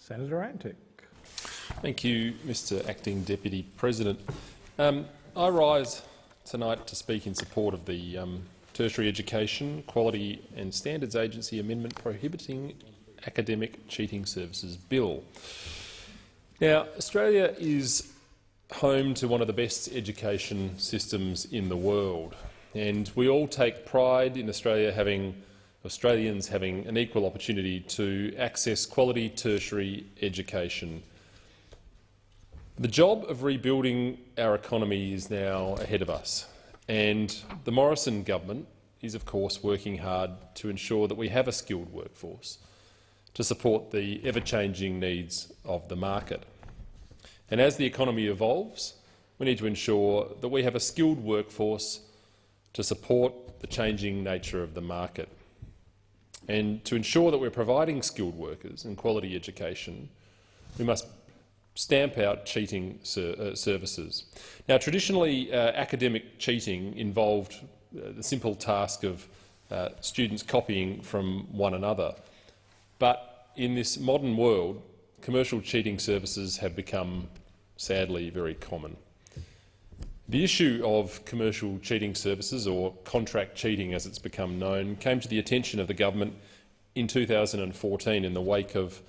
Senator Antic. Thank you, Mr Acting Deputy President. I rise tonight to speak in support of the Tertiary Education, Quality and Standards Agency Amendment Prohibiting Academic Cheating Services Bill. Now, Australia is home to one of the best education systems in the world, and we all take pride in Australians having an equal opportunity to access quality tertiary education. The job of rebuilding our economy is now ahead of us, and the Morrison government is of course working hard to ensure that we have a skilled workforce to support the ever-changing needs of the market. And as the economy evolves, we need to ensure that we have a skilled workforce to support the changing nature of the market. And to ensure that we're providing skilled workers and quality education, we must stamp out cheating services. Now, traditionally, academic cheating involved the simple task of students copying from one another. But in this modern world, commercial cheating services have become, sadly, very common. The issue of commercial cheating services, or contract cheating as it's become known, came to the attention of the government in 2014 in the wake of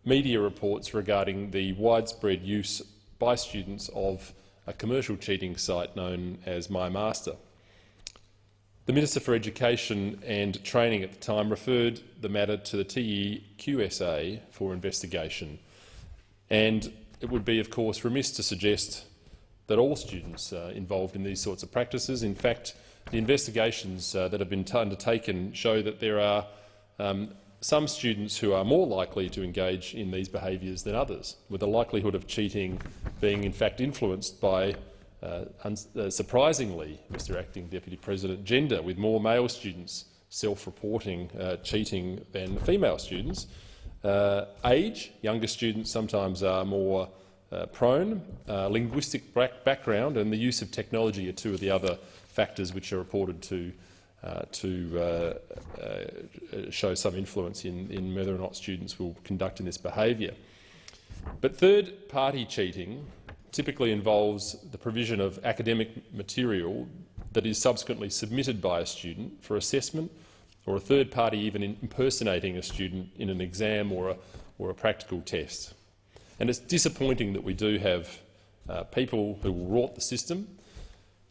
media reports regarding the widespread use by students of a commercial cheating site known as MyMaster. The Minister for Education and Training at the time referred the matter to the TEQSA for investigation, and it would be, of course, remiss to suggest that all students involved in these sorts of practices. In fact, the investigations that have been undertaken show that there are some students who are more likely to engage in these behaviours than others, with the likelihood of cheating being in fact influenced by, surprisingly, Mr Acting Deputy President, gender, with more male students self-reporting cheating than female students. Age, younger students sometimes are more prone. Linguistic background and the use of technology are two of the other factors which are reported to show some influence in whether or not students will conduct in this behaviour. But third-party cheating typically involves the provision of academic material that is subsequently submitted by a student for assessment, or a third party even impersonating a student in an exam or a practical test. And it's disappointing that we do have people who will rort the system,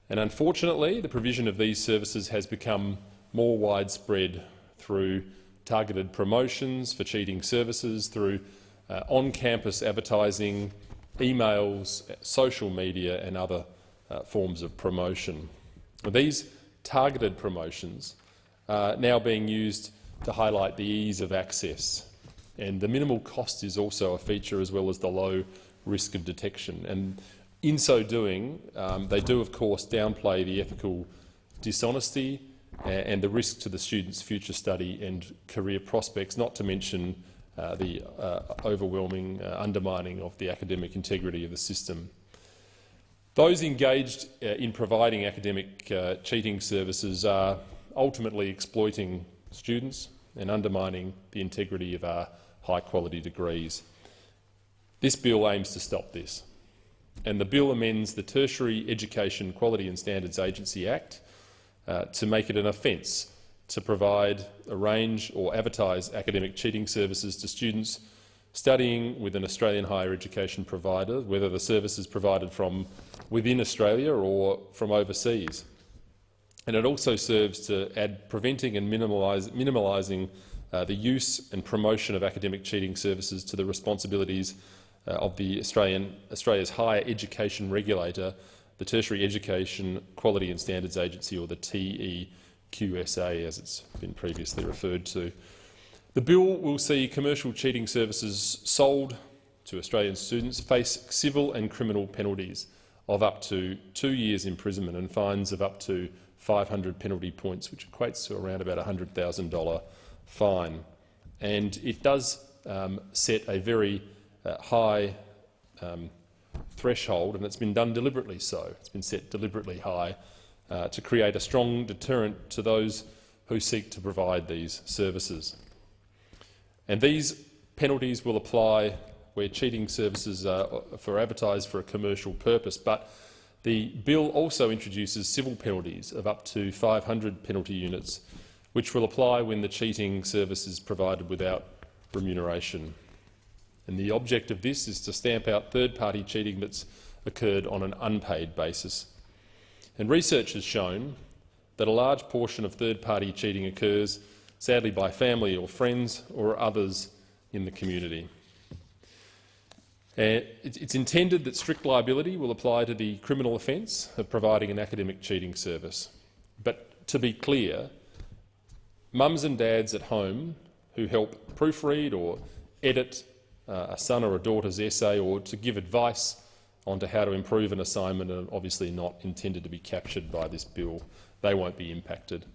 and unfortunately the provision of these services has become more widespread through targeted promotions for cheating services, through on-campus advertising, emails, social media and other forms of promotion. These targeted promotions are now being used to highlight the ease of access, and the minimal cost is also a feature, as well as the low risk of detection. And in so doing, they do of course downplay the ethical dishonesty and the risk to the students' future study and career prospects, not to mention the overwhelming undermining of the academic integrity of the system. Those engaged in providing academic cheating services are ultimately exploiting students and undermining the integrity of our high-quality degrees. This bill aims to stop this, and the bill amends the Tertiary Education, Quality and Standards Agency Act to make it an offence to provide, arrange or advertise academic cheating services to students studying with an Australian higher education provider, whether the service is provided from within Australia or from overseas. And it also serves to add preventing and minimalising the use and promotion of academic cheating services to the responsibilities of the Australia's higher education regulator, the Tertiary Education, Quality and Standards Agency, or the TEQSA, as it's been previously referred to. The bill will see commercial cheating services sold to Australian students face civil and criminal penalties of up to 2 years imprisonment and fines of up to 500 penalty points, which equates to around about a $100,000 fine. And it does set a very high threshold, and it's been done deliberately so. It's been set deliberately high to create a strong deterrent to those who seek to provide these services. And these penalties will apply where cheating services are advertised for a commercial purpose, but the bill also introduces civil penalties of up to 500 penalty units, which will apply when the cheating service is provided without remuneration. And the object of this is to stamp out third-party cheating that's occurred on an unpaid basis. And research has shown that a large portion of third-party cheating occurs, sadly, by family or friends or others in the community. It's intended that strict liability will apply to the criminal offence of providing an academic cheating service. But to be clear, mums and dads at home who help proofread or edit a son or a daughter's essay or to give advice on how to improve an assignment are obviously not intended to be captured by this bill. They won't be impacted.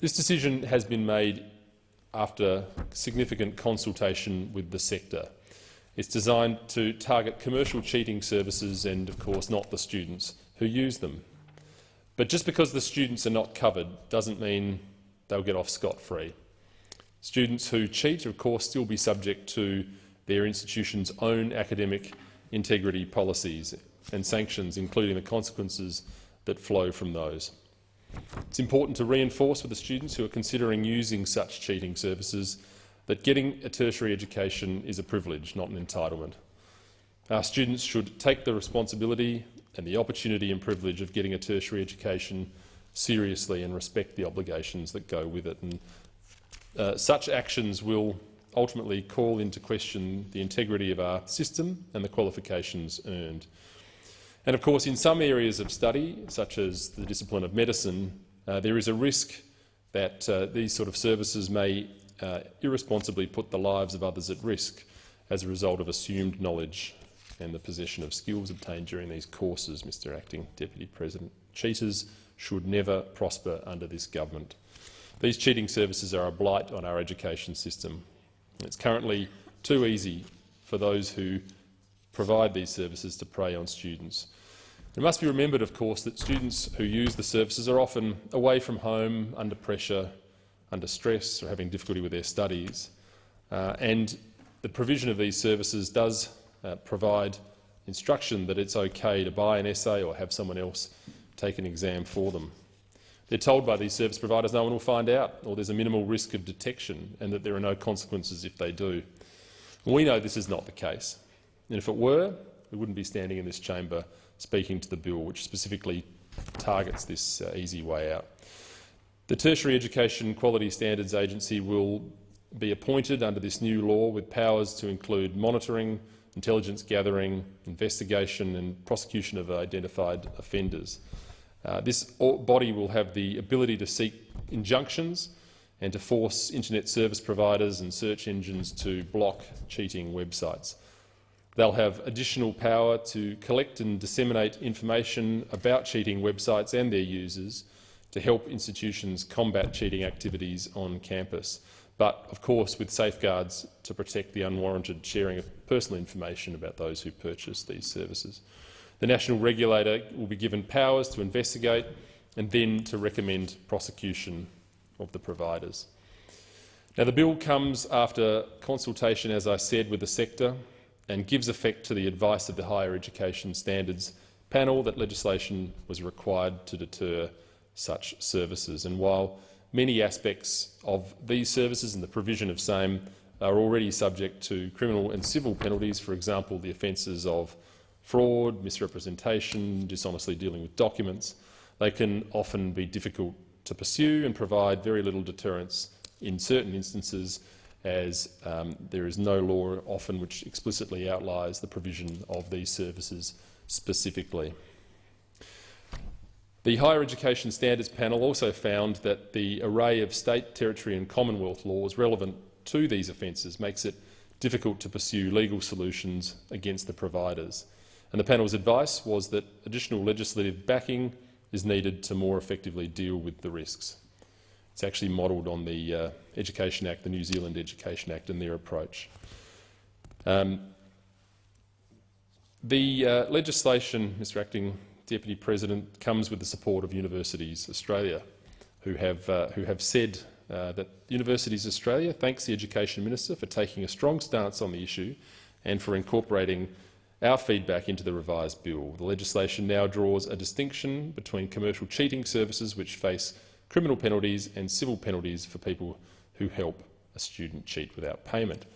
This decision has been made after significant consultation with the sector. It's designed to target commercial cheating services and, of course, not the students who use them. But just because the students are not covered doesn't mean they'll get off scot-free. Students who cheat, of course, still be subject to their institution's own academic integrity policies and sanctions, including the consequences that flow from those. It's important to reinforce with the students who are considering using such cheating services that getting a tertiary education is a privilege, not an entitlement. Our students should take the responsibility and the opportunity and privilege of getting a tertiary education seriously and respect the obligations that go with it. And such actions will ultimately call into question the integrity of our system and the qualifications earned. And of course, in some areas of study, such as the discipline of medicine, there is a risk that these sort of services may irresponsibly put the lives of others at risk as a result of assumed knowledge and the possession of skills obtained during these courses, Mr Acting Deputy President. Cheaters should never prosper under this government. These cheating services are a blight on our education system. It's currently too easy for those who provide these services to prey on students. It must be remembered, of course, that students who use the services are often away from home, under pressure, under stress, or having difficulty with their studies. And the provision of these services does provide instruction that it's okay to buy an essay or have someone else take an exam for them. They're told by these service providers no one will find out, or there's a minimal risk of detection, and that there are no consequences if they do. We know this is not the case, and if it were, we wouldn't be standing in this chamber speaking to the bill, which specifically targets this easy way out. The Tertiary Education Quality Standards Agency will be appointed under this new law with powers to include monitoring, intelligence gathering, investigation and prosecution of identified offenders. This body will have the ability to seek injunctions and to force internet service providers and search engines to block cheating websites. They'll have additional power to collect and disseminate information about cheating websites and their users to help institutions combat cheating activities on campus, but of course with safeguards to protect the unwarranted sharing of personal information about those who purchase these services. The national regulator will be given powers to investigate and then to recommend prosecution of the providers. Now, the bill comes after consultation, as I said, with the sector and gives effect to the advice of the Higher Education Standards Panel that legislation was required to deter such services. And while many aspects of these services and the provision of same are already subject to criminal and civil penalties, for example, the offences of fraud, misrepresentation, dishonestly dealing with documents, they can often be difficult to pursue and provide very little deterrence in certain instances, as there is no law often which explicitly outlines the provision of these services specifically. The Higher Education Standards Panel also found that the array of state, territory and Commonwealth laws relevant to these offences makes it difficult to pursue legal solutions against the providers. And the panel's advice was that additional legislative backing is needed to more effectively deal with the risks. It's actually modelled on the Education Act, the New Zealand Education Act, and their approach. The legislation, Mr Acting Deputy President, comes with the support of Universities Australia, who have said that Universities Australia thanks the Education Minister for taking a strong stance on the issue and for incorporating our feedback into the revised bill. The legislation now draws a distinction between commercial cheating services which face criminal penalties and civil penalties for people who help a student cheat without payment.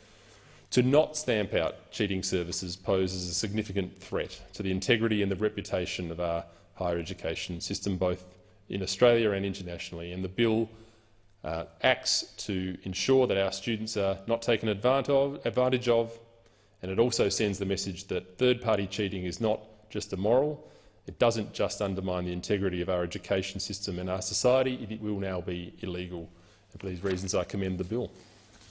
To not stamp out cheating services poses a significant threat to the integrity and the reputation of our higher education system, both in Australia and internationally, and the bill acts to ensure that our students are not taken advantage of, and it also sends the message that third-party cheating is not just immoral, it doesn't just undermine the integrity of our education system and our society, it will now be illegal. And for these reasons I commend the bill.